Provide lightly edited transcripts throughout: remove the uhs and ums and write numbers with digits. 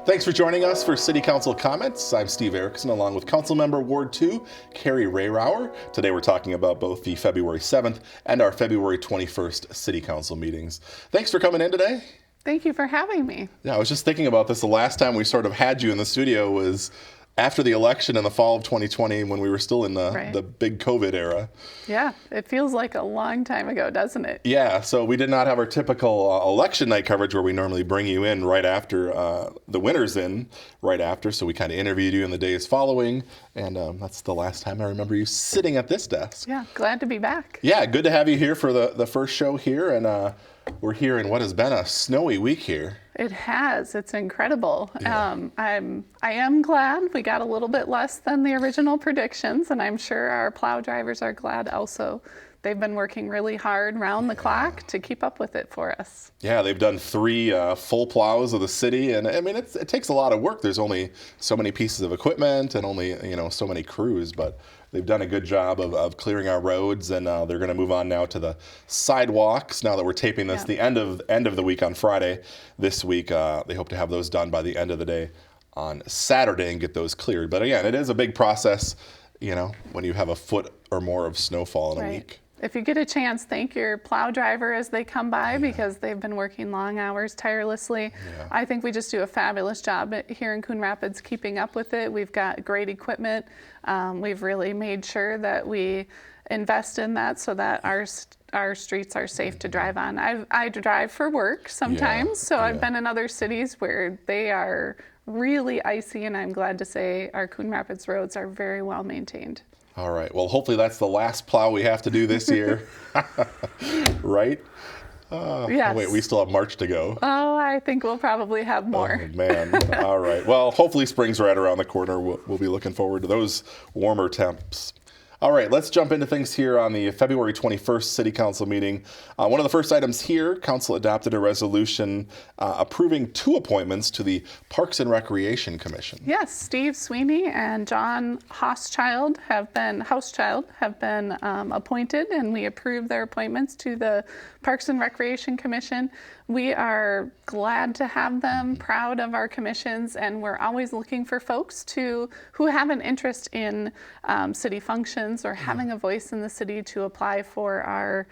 Thanks for joining us for City Council Comments. I'm Steve Erickson, along with Councilmember Ward 2, Carrie Rayrauer. Today we're talking about both the February 7th and our February 21st City Council meetings. Thanks for coming in today. Thank you for having me. Yeah, I was just thinking about this. The last time we sort of had you in the studio was after the election in the fall of 2020 when we were still in the big COVID era. Yeah, it feels like a long time ago, doesn't it? Yeah, so we did not have our typical election night coverage where we normally bring you in right after the winner's in right after. So we kind of interviewed you in the days following. And that's the last time I remember you sitting at this desk. Yeah, glad to be back. Yeah, good to have you here for the first show here. And we're here in what has been a snowy week here. It has. It's incredible. Yeah. I am glad we got a little bit less than the original predictions, and I'm sure our plow drivers are glad also. They've been working really hard round the clock to keep up with it for us. Yeah, they've done 3 full plows of the city, and I mean it takes a lot of work. There's only so many pieces of equipment and only so many crews, but they've done a good job of clearing our roads, and they're going to move on now to the sidewalks. Now that we're taping this, the end of the week on Friday this week, they hope to have those done by the end of the day on Saturday and get those cleared. But again, it is a big process, when you have a foot or more of snowfall in a week. If you get a chance, thank your plow driver as they come by because they've been working long hours tirelessly. Yeah. I think we just do a fabulous job here in Coon Rapids keeping up with it. We've got great equipment. We've really made sure that we invest in that so that our streets are safe to drive on. I drive for work sometimes, so I've been in other cities where they are really icy, and I'm glad to say our Coon Rapids roads are very well maintained. All right. Well, hopefully that's the last plow we have to do this year. Right? Yes. Wait, we still have March to go. Oh, I think we'll probably have more. Oh, man. All right. Well, hopefully spring's right around the corner. We'll be looking forward to those warmer temps. All right, let's jump into things here on the February 21st City Council meeting. One of the first items here, Council adopted a resolution approving 2 appointments to the Parks and Recreation Commission. Yes, Steve Sweeney and John Hauschild have been appointed, and we approved their appointments to the Parks and Recreation Commission. We are glad to have them, proud of our commissions, and we're always looking for folks who have an interest in city functions or having a voice in the city to apply for our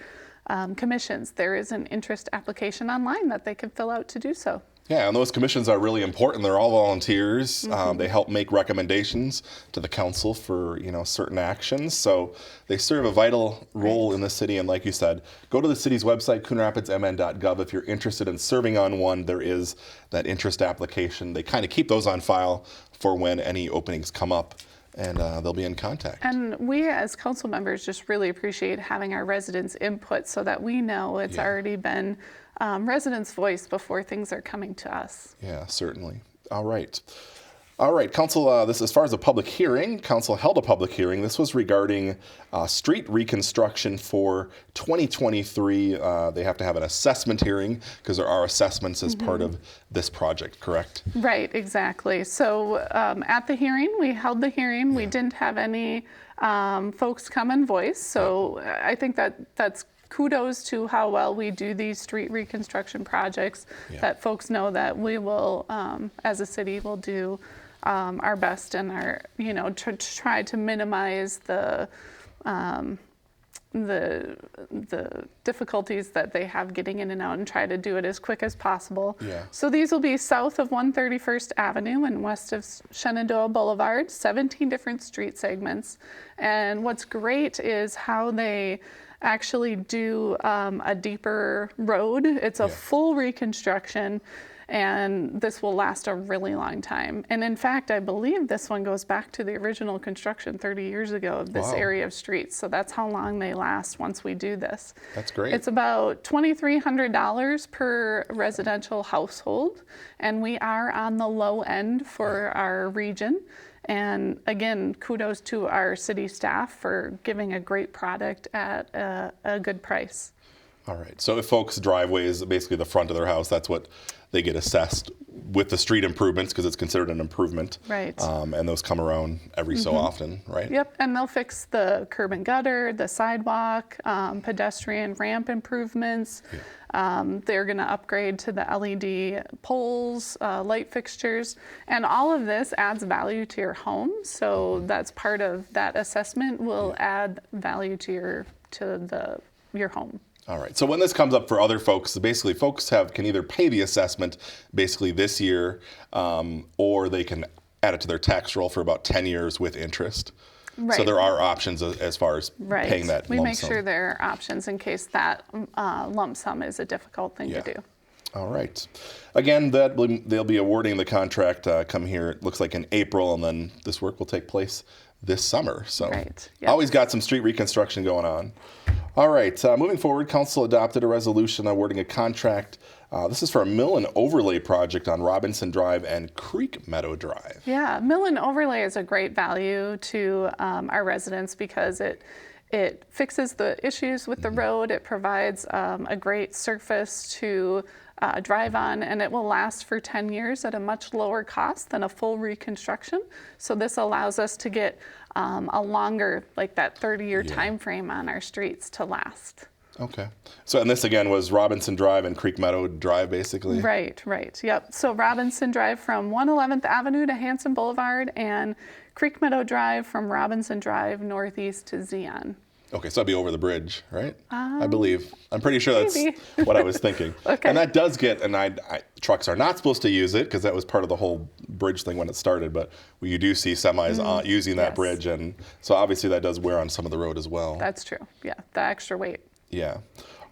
commissions. There is an interest application online that they can fill out to do so. Yeah, and those commissions are really important. They're all volunteers. They help make recommendations to the council for certain actions. So they serve a vital role in the city. And like you said, go to the city's website, coonrapidsmn.gov. If you're interested in serving on one, there is that interest application. They kind of keep those on file for when any openings come up, and they'll be in contact. And we as council members just really appreciate having our residents' input so that we know it's already been residents' voice before things are coming to us. Yeah, certainly. All right. Council, this as far as a public hearing, Council held a public hearing. This was regarding street reconstruction for 2023. They have to have an assessment hearing because there are assessments as part of this project, correct? Right, exactly. So at the hearing, we held the hearing. We didn't have any folks come and voice. So I think that's kudos to how well we do these street reconstruction projects, that folks know that we will, as a city, will do our best and to try to minimize the difficulties that they have getting in and out and try to do it as quick as possible. Yeah. So these will be south of 131st Avenue and west of Shenandoah Boulevard, 17 different street segments. And what's great is how they actually do a deeper road. It's a full reconstruction, and this will last a really long time. And in fact, I believe this one goes back to the original construction 30 years ago of this area of streets. So that's how long they last once we do this. That's great. It's about $2,300 per residential household, and we are on the low end for our region. And again, kudos to our city staff for giving a great product at a good price. All right. So if folks' driveway is basically the front of their house, that's what they get assessed with the street improvements, because it's considered an improvement. Right. And those come around every so often, right? Yep, and they'll fix the curb and gutter, the sidewalk, pedestrian ramp improvements. They're going to upgrade to the LED poles, light fixtures, and all of this adds value to your home. So that's part of that assessment will add value to your home. All right. So when this comes up for other folks, basically folks can either pay the assessment basically this year, or they can add it to their tax roll for about 10 years with interest. Right. So there are options as far as paying that We lump make sum. sure there are options in case that lump sum is a difficult thing to do. All right. Again, they'll be awarding the contract come here, it looks like in April, and then this work will take place this summer. So always got some street reconstruction going on. All right. Moving forward, Council adopted a resolution awarding a contract. This is for a mill and overlay project on Robinson Drive and Creek Meadow Drive. Yeah, mill and overlay is a great value to our residents because it fixes the issues with the road. It provides a great surface to drive on, and it will last for 10 years at a much lower cost than a full reconstruction. So this allows us to get a longer, like that 30-year time frame on our streets to last. Okay. So, and this again was Robinson Drive and Creek Meadow Drive, basically? Right. Yep. So Robinson Drive from 111th Avenue to Hanson Boulevard, and Creek Meadow Drive from Robinson Drive northeast to Zion. Okay, so that'd be over the bridge, right? I believe. I'm pretty sure that's maybe. what I was thinking. Okay. And that does get, trucks are not supposed to use it because that was part of the whole bridge thing when it started, but you do see semis using that bridge, and so obviously that does wear on some of the road as well. That's true. Yeah, the extra weight. Yeah.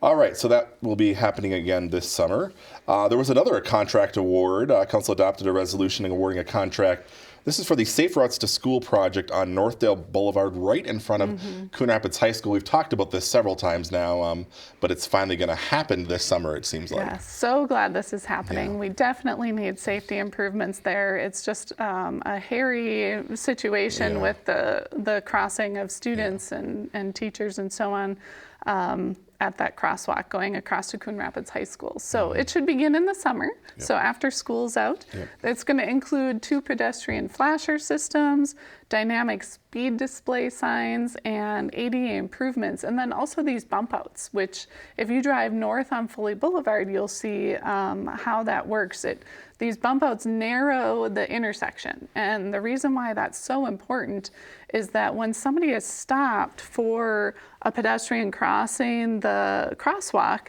All right, so that will be happening again this summer. There was another contract award. Council adopted a resolution awarding a contract. This is for the Safe Routes to School project on Northdale Boulevard, right in front of Coon Rapids High School. We've talked about this several times now, but it's finally going to happen this summer, it seems like. Yeah, so glad this is happening. Yeah. We definitely need safety improvements there. It's just a hairy situation with the crossing of students and teachers and so on. At that crosswalk going across to Coon Rapids High School. So it should begin in the summer. So after school's out, it's going to include 2 pedestrian flasher systems, dynamic speed display signs, and ADA improvements. And then also these bump outs, which if you drive north on Foley Boulevard, you'll see how that works. These bump outs narrow the intersection. And the reason why that's so important is that when somebody is stopped for a pedestrian crossing the crosswalk,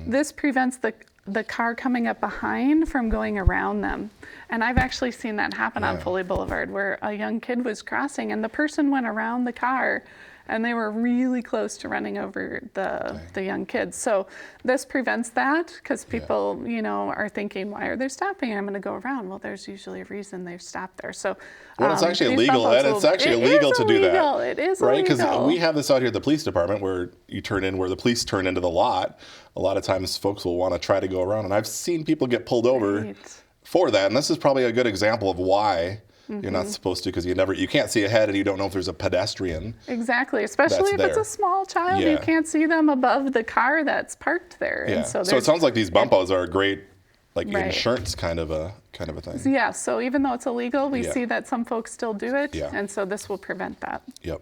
this prevents the car coming up behind from going around them. And I've actually seen that happen on Foley Boulevard where a young kid was crossing and the person went around the car and they were really close to running over the young kids. So this prevents that because people, are thinking, why are they stopping? I'm going to go around. Well, there's usually a reason they've stopped there. So well, it's actually illegal. It's actually illegal to do that. It is right? illegal. Because we have this out here at the police department where the police turn into the lot. A lot of times folks will want to try to go around, and I've seen people get pulled over for that. And this is probably a good example of why you're not supposed to, because you can't see ahead and you don't know if there's a pedestrian. Exactly, especially if it's a small child. You can't see them above the car that's parked there. Yeah. And so it sounds like these bump outs are a great insurance kind of a thing. Yeah, so even though it's illegal, we see that some folks still do it, and so this will prevent that. Yep.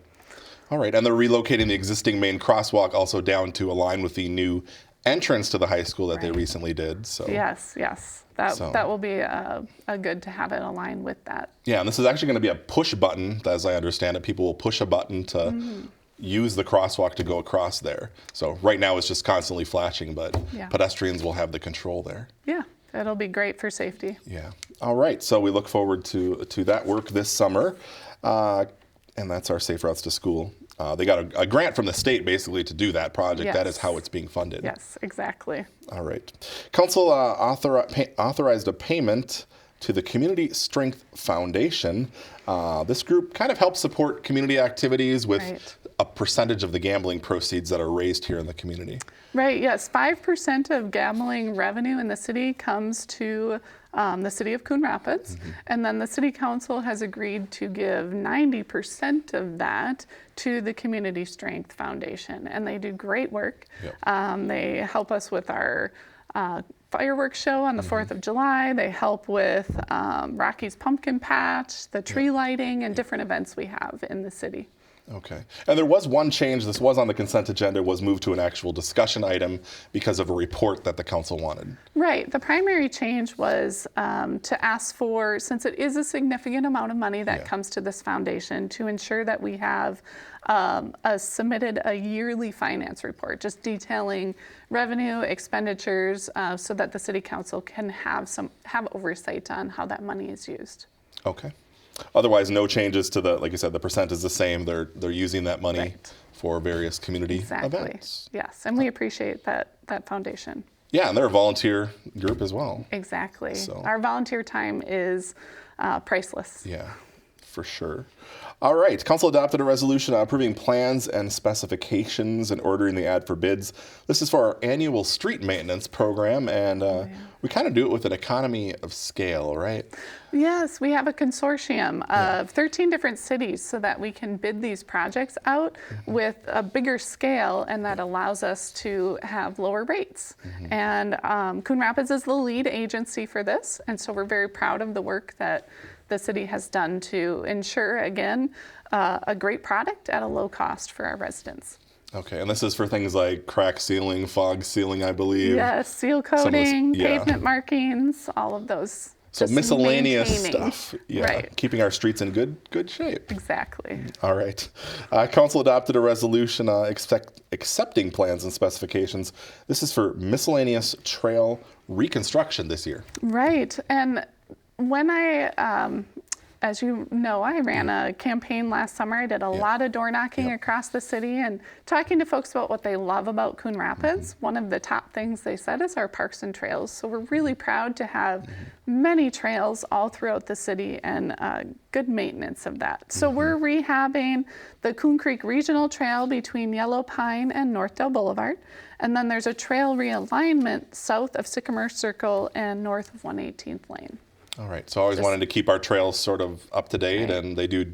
All right, and they're relocating the existing main crosswalk also down to align with the new entrance to the high school that they recently did. So yes. That will be a good to have it align with that. Yeah, and this is actually going to be a push button, as I understand it. People will push a button to use the crosswalk to go across there. So right now it's just constantly flashing, but pedestrians will have the control there. Yeah, it'll be great for safety. Yeah. All right, so we look forward to that work this summer, and that's our Safe Routes to School. They got a grant from the state basically to do that project. Yes. That is how it's being funded. Yes, exactly. All right. Council authorized a payment to the Community Strength Foundation. This group kind of helps support community activities with a percentage of the gambling proceeds that are raised here in the community. Right, yes. 5% of gambling revenue in the city comes to the city of Coon Rapids, and then the city council has agreed to give 90% of that to the Community Strength Foundation, and they do great work. They help us with our fireworks show on the 4th of July. They help with Rocky's Pumpkin Patch, the tree lighting, and different events we have in the city. Okay. And there was one change, this was on the consent agenda, was moved to an actual discussion item because of a report that the council wanted. Right. The primary change was to ask for, since it is a significant amount of money that comes to this foundation, to ensure that we have submitted a yearly finance report, just detailing revenue, expenditures, so that the city council can have oversight on how that money is used. Okay. Otherwise, no changes to the, like you said, the percent is the same. They're using that money for various community events. Yes, and we appreciate that foundation. Yeah, and they're a volunteer group as well. Exactly. So. Our volunteer time is priceless. Yeah, for sure. All right, council adopted a resolution approving plans and specifications and ordering the ad for bids. This is for our annual street maintenance program, and we kind of do it with an economy of scale, right? Yes, we have a consortium of 13 different cities so that we can bid these projects out with a bigger scale, and that allows us to have lower rates. And Coon Rapids is the lead agency for this, and so we're very proud of the work that the city has done to ensure, again, a great product at a low cost for our residents. Okay, and this is for things like crack sealing, fog sealing, I believe. Yes, seal coating, pavement markings, all of those. So miscellaneous stuff. Yeah, right. Keeping our streets in good shape. Exactly. All right. Council adopted a resolution accepting plans and specifications. This is for miscellaneous trail reconstruction this year. Right, and when as you know, I ran a campaign last summer. I did a lot of door knocking across the city and talking to folks about what they love about Coon Rapids. One of the top things they said is our parks and trails. So we're really proud to have many trails all throughout the city and good maintenance of that. So we're rehabbing the Coon Creek Regional Trail between Yellow Pine and Northdale Boulevard. And then there's a trail realignment south of Sycamore Circle and north of 118th Lane. All right, so I always wanted to keep our trails sort of up to date, and they do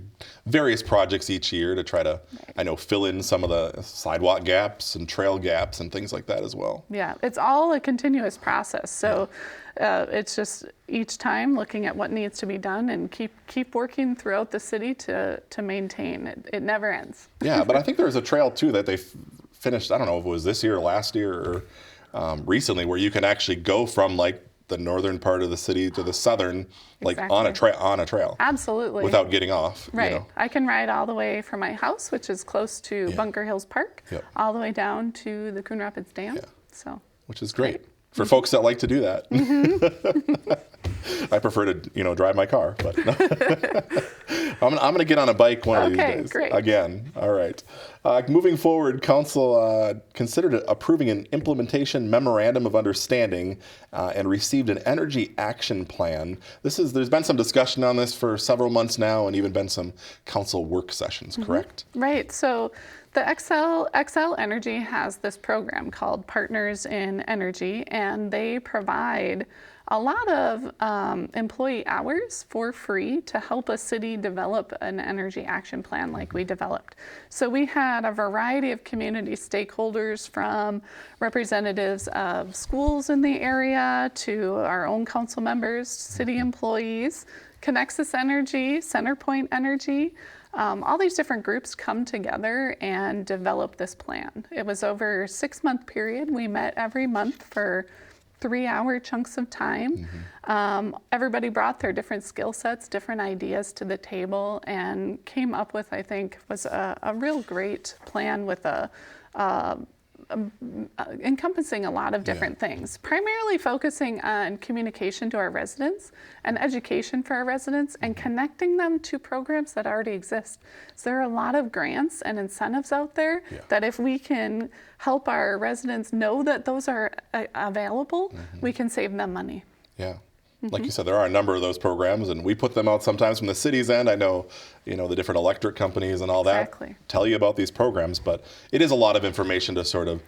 various projects each year to try to, I know, fill in some of the sidewalk gaps and trail gaps and things like that as well. Yeah, it's all a continuous process. So it's just each time looking at what needs to be done and keep working throughout the city to maintain. It never ends. Yeah, but I think there's a trail too that they finished, I don't know if it was this year or last year or recently, where you can actually go from like the northern part of the city to the southern, like on a trail. Absolutely. Without getting off. Right. You know. I can ride all the way from my house, which is close to Bunker Hills Park, all the way down to the Coon Rapids Dam. So. Which is great. For folks that like to do that. I prefer to, drive my car, but I'm going to get on a bike one of these days. Great. Again. All right. Moving forward, council considered approving an implementation memorandum of understanding and received an energy action plan. There's been some discussion on this for several months now, and even been some council work sessions, correct? Right. So the XL Energy has this program called Partners in Energy, and they provide a lot of employee hours for free to help a city develop an energy action plan like we developed. So we had a variety of community stakeholders, from representatives of schools in the area to our own council members, city employees, Connexus Energy, Centerpoint Energy. All these different groups come together and develop this plan. It was over a 6-month period. We met every month for 3-hour chunks of time. Everybody brought their different skill sets, different ideas to the table, and came up with, I think, was a real great plan with encompassing a lot of different things, primarily focusing on communication to our residents and education for our residents and connecting them to programs that already exist. So there are a lot of grants and incentives out there that if we can help our residents know that those are available, we can save them money. Yeah. Like you said, there are a number of those programs, and we put them out sometimes from the city's end. I know, the different electric companies and all that tell you about these programs, but it is a lot of information to sort of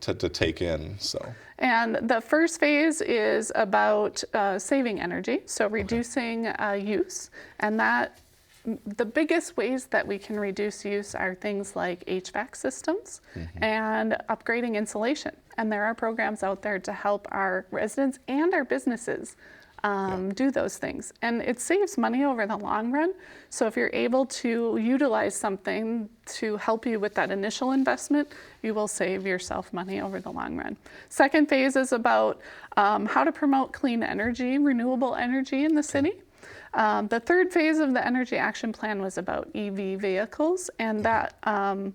to take in. So. And the first phase is about saving energy, so reducing use, and that the biggest ways that we can reduce use are things like HVAC systems and upgrading insulation. And there are programs out there to help our residents and our businesses do those things. And it saves money over the long run. So if you're able to utilize something to help you with that initial investment, you will save yourself money over the long run. Second phase is about how to promote clean energy, renewable energy in the city. The third phase of the Energy Action Plan was about EV vehicles, and that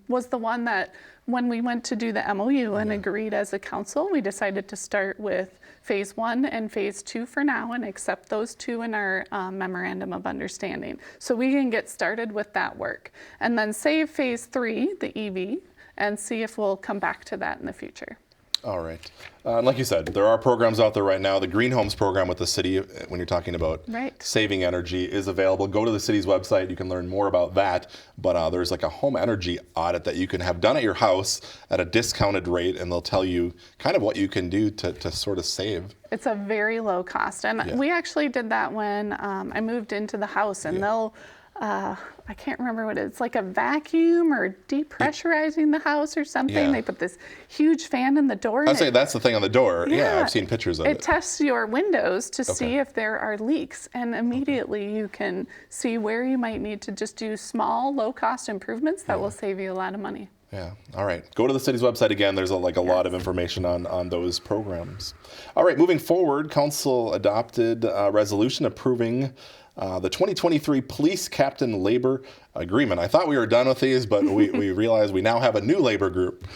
was the one that when we went to do the MOU and agreed as a council, we decided to start with phase 1 and phase 2 for now and accept those two in our memorandum of understanding. So we can get started with that work and then save phase 3, the EV, and see if we'll come back to that in the future. All right. And like you said, there are programs out there right now. The Green Homes program with the city, when you're talking about saving energy, is available. Go to the city's website. You can learn more about that. But there's like a home energy audit that you can have done at your house at a discounted rate, and they'll tell you kind of what you can do to sort of save. It's a very low cost. And we actually did that when I moved into the house, and they'll I can't remember what it's like, a vacuum or depressurizing the house or something. Yeah. They put this huge fan in the door. I'd say that's the thing on the door. Yeah, I've seen pictures of it. It tests your windows to see if there are leaks, and immediately you can see where you might need to just do small, low-cost improvements that will save you a lot of money. Yeah. All right. Go to the city's website again. There's a lot of information on those programs. All right. Moving forward, council adopted a resolution approving the 2023 Police Captain Labor Agreement. I thought we were done with these, but we realized we now have a new labor group.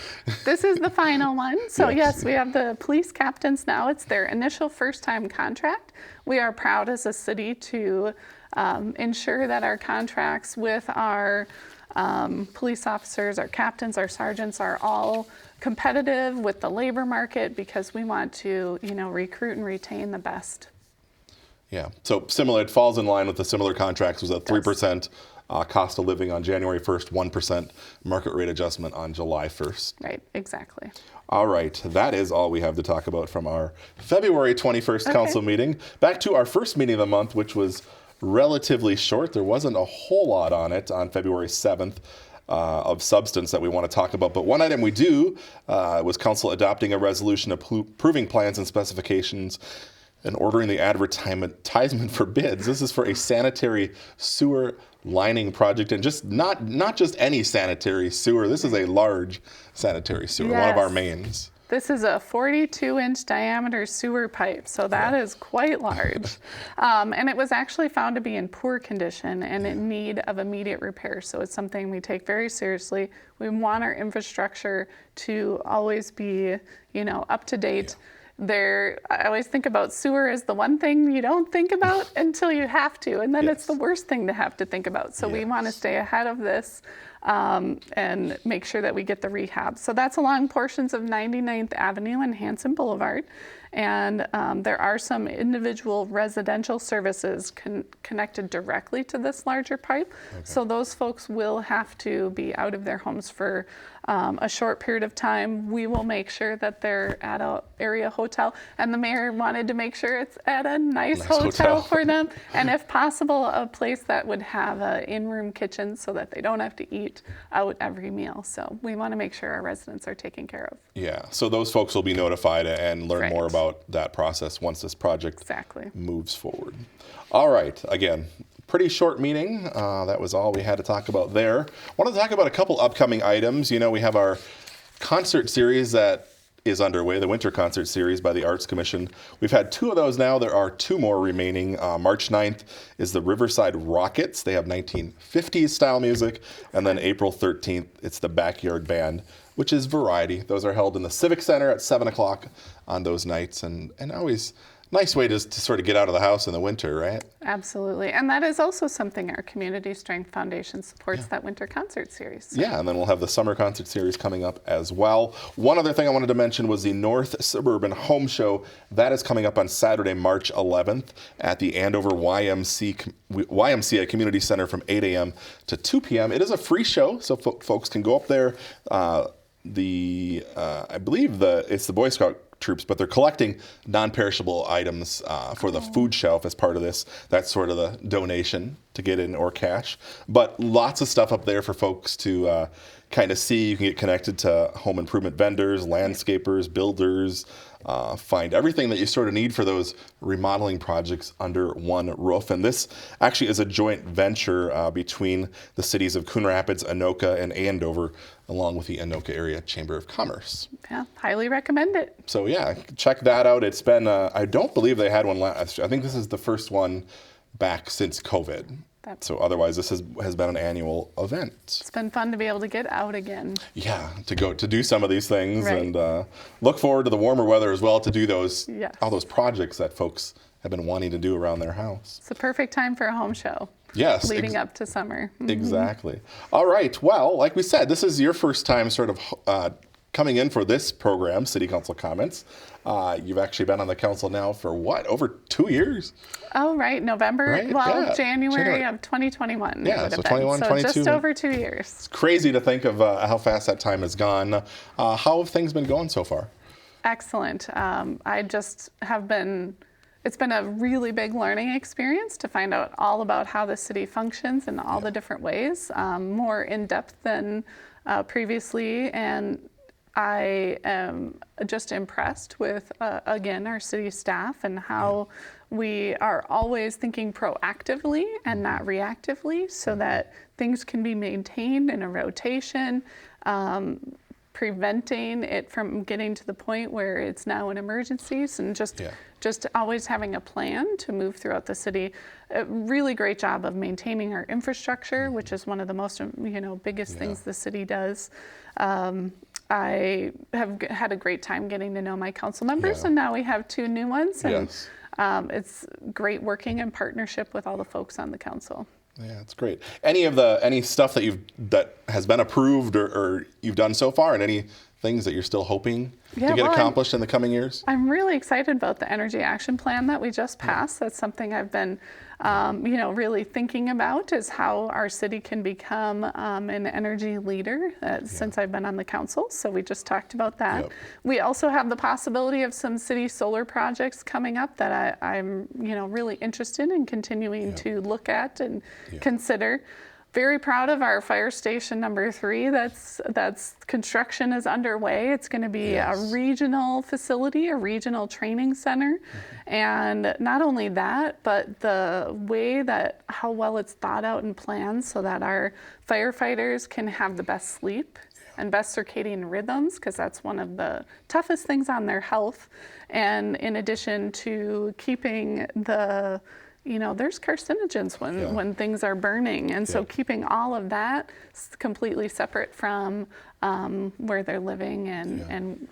This is the final one. So yes, we have the police captains now. It's their initial first-time contract. We are proud as a city to ensure that our contracts with our police officers, our captains, our sergeants are all competitive with the labor market, because we want to, recruit and retain the best. Yeah. So similar, it falls in line with the similar contracts. Was a 3% cost of living on January 1st, 1% market rate adjustment on July 1st. Right. Exactly. All right. That is all we have to talk about from our February 21st council meeting. Back to our first meeting of the month, which was relatively short. There wasn't a whole lot on it on February 7th. Of substance that we want to talk about. But one item we do was council adopting a resolution approving plans and specifications and ordering the advertisement for bids. This is for a sanitary sewer lining project, and just not just any sanitary sewer. This is a large sanitary sewer, one of our mains. This is a 42-inch diameter sewer pipe, so that is quite large. And it was actually found to be in poor condition and in need of immediate repair. So it's something we take very seriously. We want our infrastructure to always be, up to date. I always think about sewer as the one thing you don't think about until you have to, and then it's the worst thing to have to think about. So we want to stay ahead of this and make sure that we get the rehab. So that's along portions of 99th Avenue and Hanson Boulevard. And there are some individual residential services connected directly to this larger pipe. So those folks will have to be out of their homes for a short period of time. We will make sure that they're at an area hotel, and the mayor wanted to make sure it's at a nice hotel for them, and if possible, a place that would have an in-room kitchen so that they don't have to eat out every meal. So we want to make sure our residents are taken care of. Yeah, so those folks will be notified and learn more about that process once this project moves forward. All right, again, pretty short meeting. That was all we had to talk about there. I wanted to talk about a couple upcoming items. We have our concert series that is underway, the Winter Concert Series by the Arts Commission. We've had 2 of those now. There are 2 more remaining. March 9th is the Riverside Rockets. They have 1950s style music. And then April 13th, it's the Backyard Band, which is variety. Those are held in the Civic Center at 7 o'clock on those nights. And always nice way to sort of get out of the house in the winter, right? Absolutely. And that is also something our Community Strength Foundation supports, that Winter Concert Series. So. Yeah, and then we'll have the Summer Concert Series coming up as well. One other thing I wanted to mention was the North Suburban Home Show. That is coming up on Saturday, March 11th at the Andover YMCA Community Center from 8 a.m. to 2 p.m. It is a free show, so folks can go up there. I believe it's the Boy Scout troops, but they're collecting non-perishable items for the food shelf as part of this. That's sort of the donation to get in or cash. But lots of stuff up there for folks to kind of see. You can get connected to home improvement vendors, landscapers, builders, find everything that you sort of need for those remodeling projects under one roof. And this actually is a joint venture between the cities of Coon Rapids, Anoka, and Andover, along with the Anoka Area Chamber of Commerce. Yeah, highly recommend it. So yeah, check that out. It's been, I don't believe they had one last, I think this is the first one back since COVID. So otherwise, this has been an annual event. It's been fun to be able to get out again. Yeah, to do some of these things, Right. and look forward to the warmer weather as well to do those Yes. all those projects that folks have been wanting to do around their house. It's a perfect time for a home show. Yes, Leading up to summer. Exactly. All right. Well, like we said, this is your first time sort of coming in for this program, City Council Comments. You've actually been on the council now for what, over 2 years? Oh, right. November. Right? Well, Yeah. January of 2021. Yeah, would so have been. 21, so 22. just over 2 years. It's crazy to think of how fast that time has gone. How have things been going so far? Excellent. I just have been, it's been a really big learning experience to find out all about how the city functions in all the different ways, more in depth than previously. And I am just impressed with, again, our city staff and how we are always thinking proactively and not reactively so that things can be maintained in a rotation, preventing it from getting to the point where it's now an emergencies, and just always having a plan to move throughout the city. A really great job of maintaining our infrastructure, which is one of the most biggest things the city does. I have had a great time getting to know my council members, and now we have 2 new ones, and it's great working in partnership with all the folks on the council. Yeah, it's great. Any stuff that has been approved or you've done so far, and any things that you're still hoping to get accomplished in the coming years? I'm really excited about the energy action plan that we just passed. That's something I've been, really thinking about, is how our city can become an energy leader since I've been on the council. So we just talked about that. Yep. We also have the possibility of some city solar projects coming up that I'm, really interested in continuing to look at and consider. Very proud of our fire station number 3. That's construction is underway. It's going to be a regional facility, a regional training center. And not only that, but the way that how well it's thought out and planned so that our firefighters can have the best sleep and best circadian rhythms, because that's one of the toughest things on their health. And in addition to keeping the there's carcinogens when things are burning. And so keeping all of that completely separate from where they're living and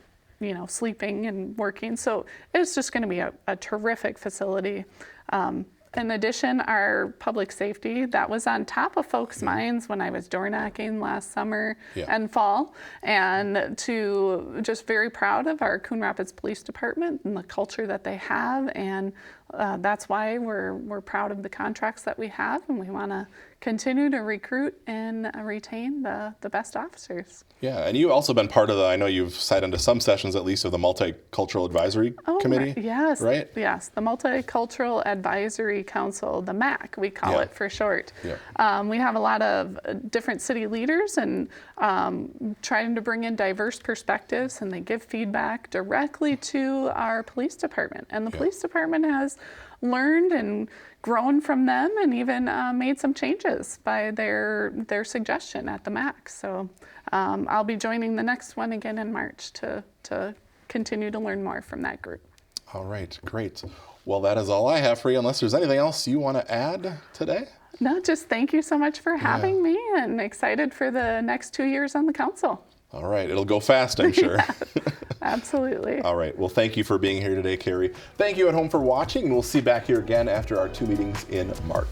sleeping and working. So it's just going to be a terrific facility. In addition, our public safety, that was on top of folks' minds when I was door knocking last summer and fall. And to just very proud of our Coon Rapids Police Department and the culture that they have. And that's why we're proud of the contracts that we have, and we want to continue to recruit and retain the best officers. Yeah, and you've also been part of I know you've sat into some sessions at least of the Multicultural Advisory Committee. Right. Yes. Right? Yes, the Multicultural Advisory Council, the MAC, we call it for short. We have a lot of different city leaders and trying to bring in diverse perspectives, and they give feedback directly to our police department. And the police department has learned and grown from them, and even made some changes by their suggestion at the MAC. So I'll be joining the next one again in March to continue to learn more from that group. All right, great. Well, that is all I have for you, unless there's anything else you want to add today? No, just thank you so much for having me, and excited for the next 2 years on the council. All right, it'll go fast, I'm sure. Absolutely. All right, well, thank you for being here today, Carrie. Thank you at home for watching, and we'll see you back here again after our 2 meetings in March.